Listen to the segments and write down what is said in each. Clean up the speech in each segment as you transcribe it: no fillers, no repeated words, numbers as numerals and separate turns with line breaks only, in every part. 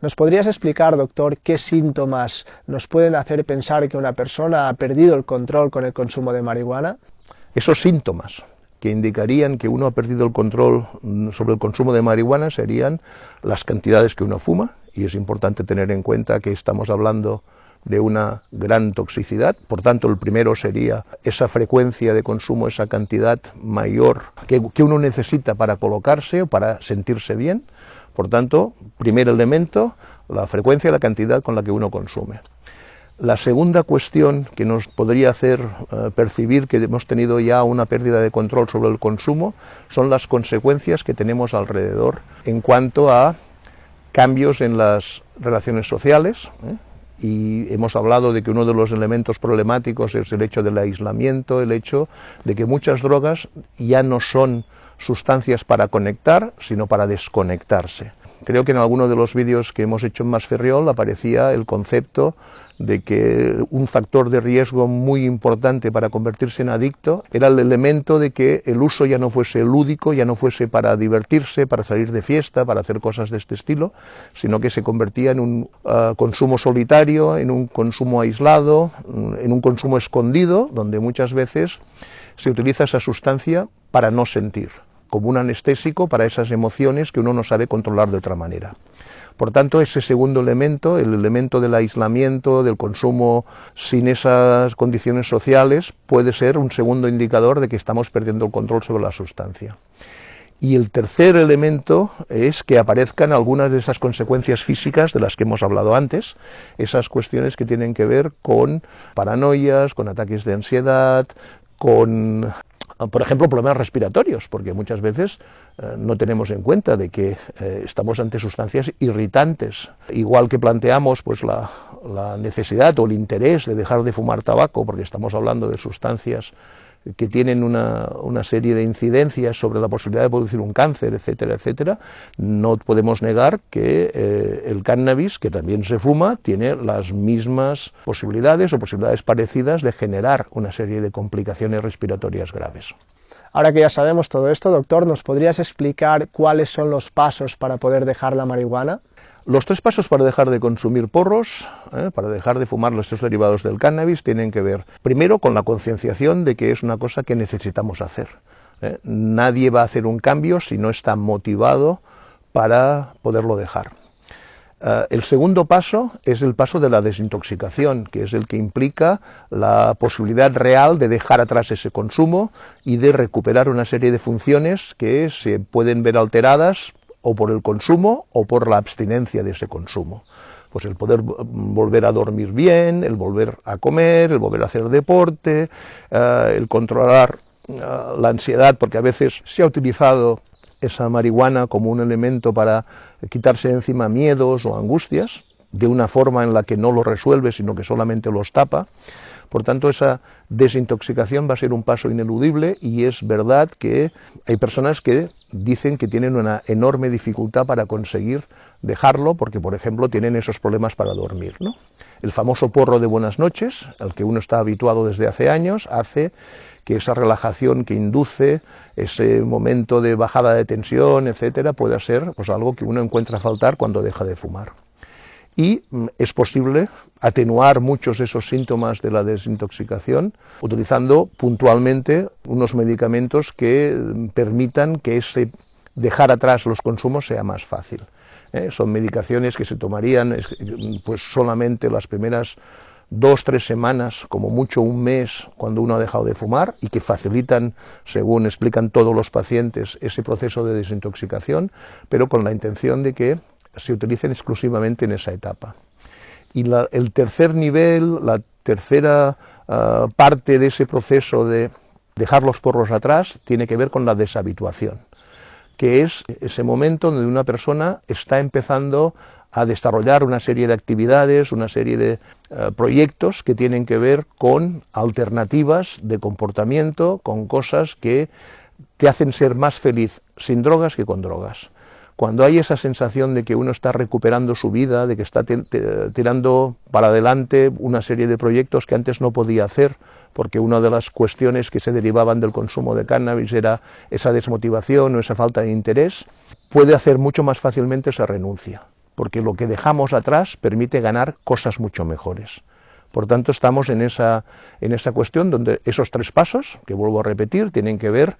¿Nos podrías explicar, doctor, qué síntomas nos pueden hacer pensar que una persona ha perdido el control con el consumo de marihuana?
Esos síntomas que indicarían que uno ha perdido el control sobre el consumo de marihuana serían las cantidades que uno fuma, y es importante tener en cuenta que estamos hablando de una gran toxicidad. Por tanto, el primero sería esa frecuencia de consumo, esa cantidad mayor que uno necesita para colocarse o para sentirse bien. Por tanto, primer elemento, la frecuencia y la cantidad con la que uno consume. La segunda cuestión que nos podría hacer percibir que hemos tenido ya una pérdida de control sobre el consumo son las consecuencias que tenemos alrededor en cuanto a cambios en las relaciones sociales, y hemos hablado de que uno de los elementos problemáticos es el hecho del aislamiento, el hecho de que muchas drogas ya no son sustancias para conectar, sino para desconectarse. Creo que en alguno de los vídeos que hemos hecho en Masferriol aparecía el concepto de que un factor de riesgo muy importante para convertirse en adicto era el elemento de que el uso ya no fuese lúdico, ya no fuese para divertirse, para salir de fiesta, para hacer cosas de este estilo, sino que se convertía en un consumo solitario, en un consumo aislado, en un consumo escondido, donde muchas veces se utiliza esa sustancia para no sentir, como un anestésico para esas emociones que uno no sabe controlar de otra manera. Por tanto, ese segundo elemento, el elemento del aislamiento, del consumo sin esas condiciones sociales, puede ser un segundo indicador de que estamos perdiendo el control sobre la sustancia. Y el tercer elemento es que aparezcan algunas de esas consecuencias físicas de las que hemos hablado antes, esas cuestiones que tienen que ver con paranoias, con ataques de ansiedad, con, por ejemplo, problemas respiratorios, porque muchas veces no tenemos en cuenta de que estamos ante sustancias irritantes. Igual que planteamos pues la necesidad o el interés de dejar de fumar tabaco, porque estamos hablando de sustancias que tienen una serie de incidencias sobre la posibilidad de producir un cáncer, etcétera, etcétera, no podemos negar que el cannabis, que también se fuma, tiene las mismas posibilidades o posibilidades parecidas de generar una serie de complicaciones respiratorias graves.
Ahora que ya sabemos todo esto, doctor, ¿nos podrías explicar cuáles son los pasos para poder dejar la marihuana?
Los 3 pasos para dejar de consumir porros, para dejar de fumar estos derivados del cannabis, tienen que ver, primero, con la concienciación de que es una cosa que necesitamos hacer. Nadie va a hacer un cambio si no está motivado para poderlo dejar. El segundo paso es el paso de la desintoxicación, que es el que implica la posibilidad real de dejar atrás ese consumo y de recuperar una serie de funciones que se pueden ver alteradas o por el consumo o por la abstinencia de ese consumo. Pues el poder volver a dormir bien, el volver a comer, el volver a hacer deporte, el controlar la ansiedad, porque a veces se ha utilizado esa marihuana como un elemento para quitarse de encima miedos o angustias, de una forma en la que no lo resuelve, sino que solamente los tapa. Por tanto, esa desintoxicación va a ser un paso ineludible, y es verdad que hay personas que dicen que tienen una enorme dificultad para conseguir dejarlo, porque, por ejemplo, tienen esos problemas para dormir, ¿no? El famoso porro de buenas noches, al que uno está habituado desde hace años, hace que esa relajación que induce, ese momento de bajada de tensión, etcétera, pueda ser pues algo que uno encuentra faltar cuando deja de fumar. Y es posible atenuar muchos de esos síntomas de la desintoxicación utilizando puntualmente unos medicamentos que permitan que ese dejar atrás los consumos sea más fácil. Son medicaciones que se tomarían pues solamente las primeras 2-3 semanas, como mucho un mes, cuando uno ha dejado de fumar, y que facilitan, según explican todos los pacientes, ese proceso de desintoxicación, pero con la intención de que se utilicen exclusivamente en esa etapa. Y el tercer nivel, la tercera parte de ese proceso de dejar los porros atrás, tiene que ver con la deshabituación, que es ese momento donde una persona está empezando a desarrollar una serie de actividades, una serie de proyectos que tienen que ver con alternativas de comportamiento, con cosas que te hacen ser más feliz sin drogas que con drogas. Cuando hay esa sensación de que uno está recuperando su vida, de que está tirando para adelante una serie de proyectos que antes no podía hacer, porque una de las cuestiones que se derivaban del consumo de cannabis era esa desmotivación o esa falta de interés, puede hacer mucho más fácilmente esa renuncia. porque lo que dejamos atrás permite ganar cosas mucho mejores. Por tanto, estamos en esa cuestión donde esos 3 pasos, que vuelvo a repetir, tienen que ver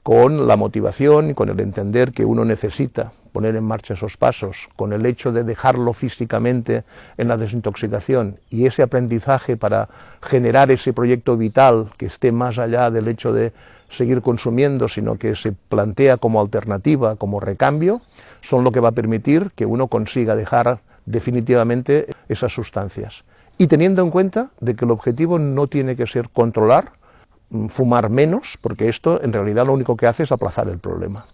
con la motivación y con el entender que uno necesita poner en marcha esos pasos, con el hecho de dejarlo físicamente en la desintoxicación y ese aprendizaje para generar ese proyecto vital que esté más allá del hecho de seguir consumiendo, sino que se plantea como alternativa, como recambio, son lo que va a permitir que uno consiga dejar definitivamente esas sustancias. Y teniendo en cuenta de que el objetivo no tiene que ser controlar, fumar menos, porque esto en realidad lo único que hace es aplazar el problema.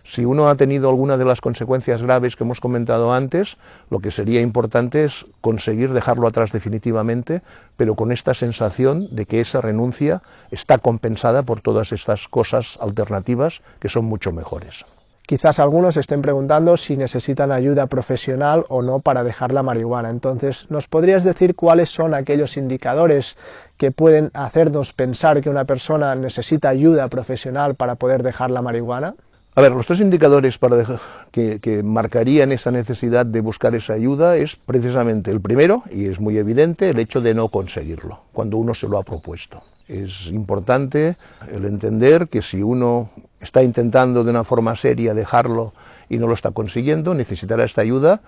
Si uno ha tenido alguna de las consecuencias graves que hemos comentado antes, lo que sería importante es conseguir dejarlo atrás definitivamente, pero con esta sensación de que esa renuncia está compensada por todas estas cosas alternativas que son mucho mejores.
Quizás algunos estén preguntando si necesitan ayuda profesional o no para dejar la marihuana. Entonces, ¿nos podrías decir cuáles son aquellos indicadores que pueden hacernos pensar que una persona necesita ayuda profesional para poder dejar la marihuana?
A ver, los 3 indicadores que marcarían esa necesidad de buscar esa ayuda es precisamente el primero, y es muy evidente, el hecho de no conseguirlo, cuando uno se lo ha propuesto. Es importante el entender que si uno está intentando de una forma seria dejarlo y no lo está consiguiendo, necesitará esta ayuda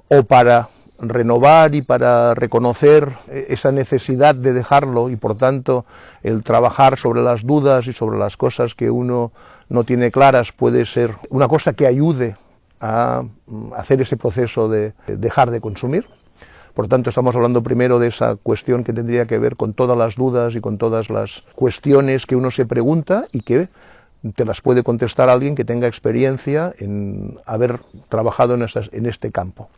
o para renovar y para reconocer esa necesidad de dejarlo y por tanto el trabajar sobre las dudas y sobre las cosas que uno no tiene claras puede ser una cosa que ayude a hacer ese proceso de dejar de consumir. Por tanto, estamos hablando primero de esa cuestión que tendría que ver con todas las dudas y con todas las cuestiones que uno se pregunta y que te las puede contestar alguien que tenga experiencia en haber trabajado en este campo.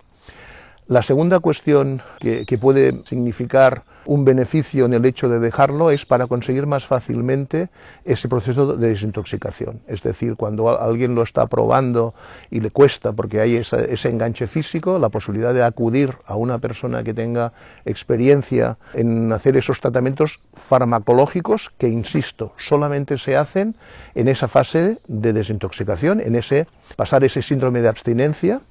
La segunda cuestión que puede significar un beneficio en el hecho de dejarlo es para conseguir más fácilmente ese proceso de desintoxicación. Es decir, cuando alguien lo está probando y le cuesta porque hay ese enganche físico, la posibilidad de acudir a una persona que tenga experiencia en hacer esos tratamientos farmacológicos que, insisto, solamente se hacen en esa fase de desintoxicación, en pasar ese síndrome de abstinencia,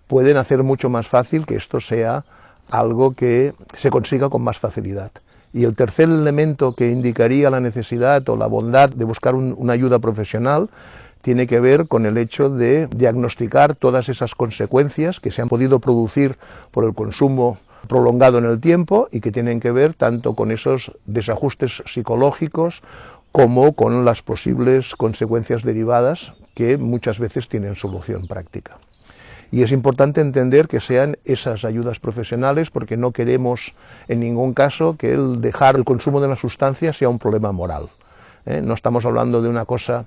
pueden hacer mucho más fácil que esto sea algo que se consiga con más facilidad. Y el tercer elemento que indicaría la necesidad o la bondad de buscar una ayuda profesional tiene que ver con el hecho de diagnosticar todas esas consecuencias que se han podido producir por el consumo prolongado en el tiempo y que tienen que ver tanto con esos desajustes psicológicos como con las posibles consecuencias derivadas que muchas veces tienen solución práctica. Y es importante entender que sean esas ayudas profesionales porque no queremos en ningún caso que el dejar el consumo de una sustancia sea un problema moral. No estamos hablando de una cosa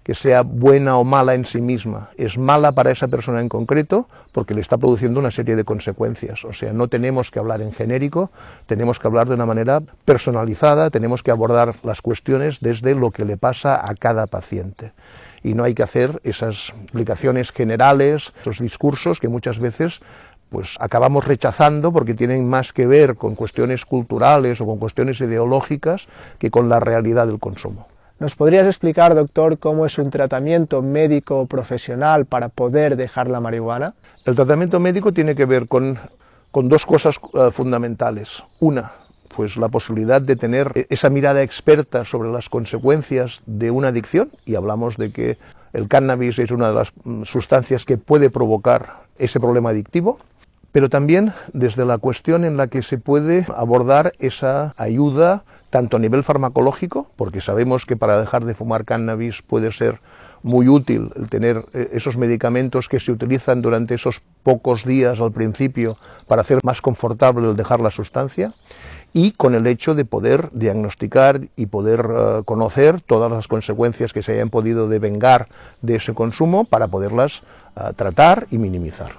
que sea buena o mala en sí misma. Es mala para esa persona en concreto porque le está produciendo una serie de consecuencias. O sea, no tenemos que hablar en genérico, tenemos que hablar de una manera personalizada, tenemos que abordar las cuestiones desde lo que le pasa a cada paciente. Y no hay que hacer esas explicaciones generales, esos discursos que muchas veces pues acabamos rechazando porque tienen más que ver con cuestiones culturales o con cuestiones ideológicas que con la realidad del consumo.
¿Nos podrías explicar, doctor, cómo es un tratamiento médico o profesional para poder dejar la marihuana?
El tratamiento médico tiene que ver con 2 cosas fundamentales. Una, pues la posibilidad de tener esa mirada experta sobre las consecuencias de una adicción, y hablamos de que el cannabis es una de las sustancias que puede provocar ese problema adictivo, pero también desde la cuestión en la que se puede abordar esa ayuda tanto a nivel farmacológico, porque sabemos que para dejar de fumar cannabis puede ser muy útil el tener esos medicamentos que se utilizan durante esos pocos días al principio para hacer más confortable el dejar la sustancia, y con el hecho de poder diagnosticar y poder conocer todas las consecuencias que se hayan podido devengar de ese consumo para poderlas tratar y minimizar.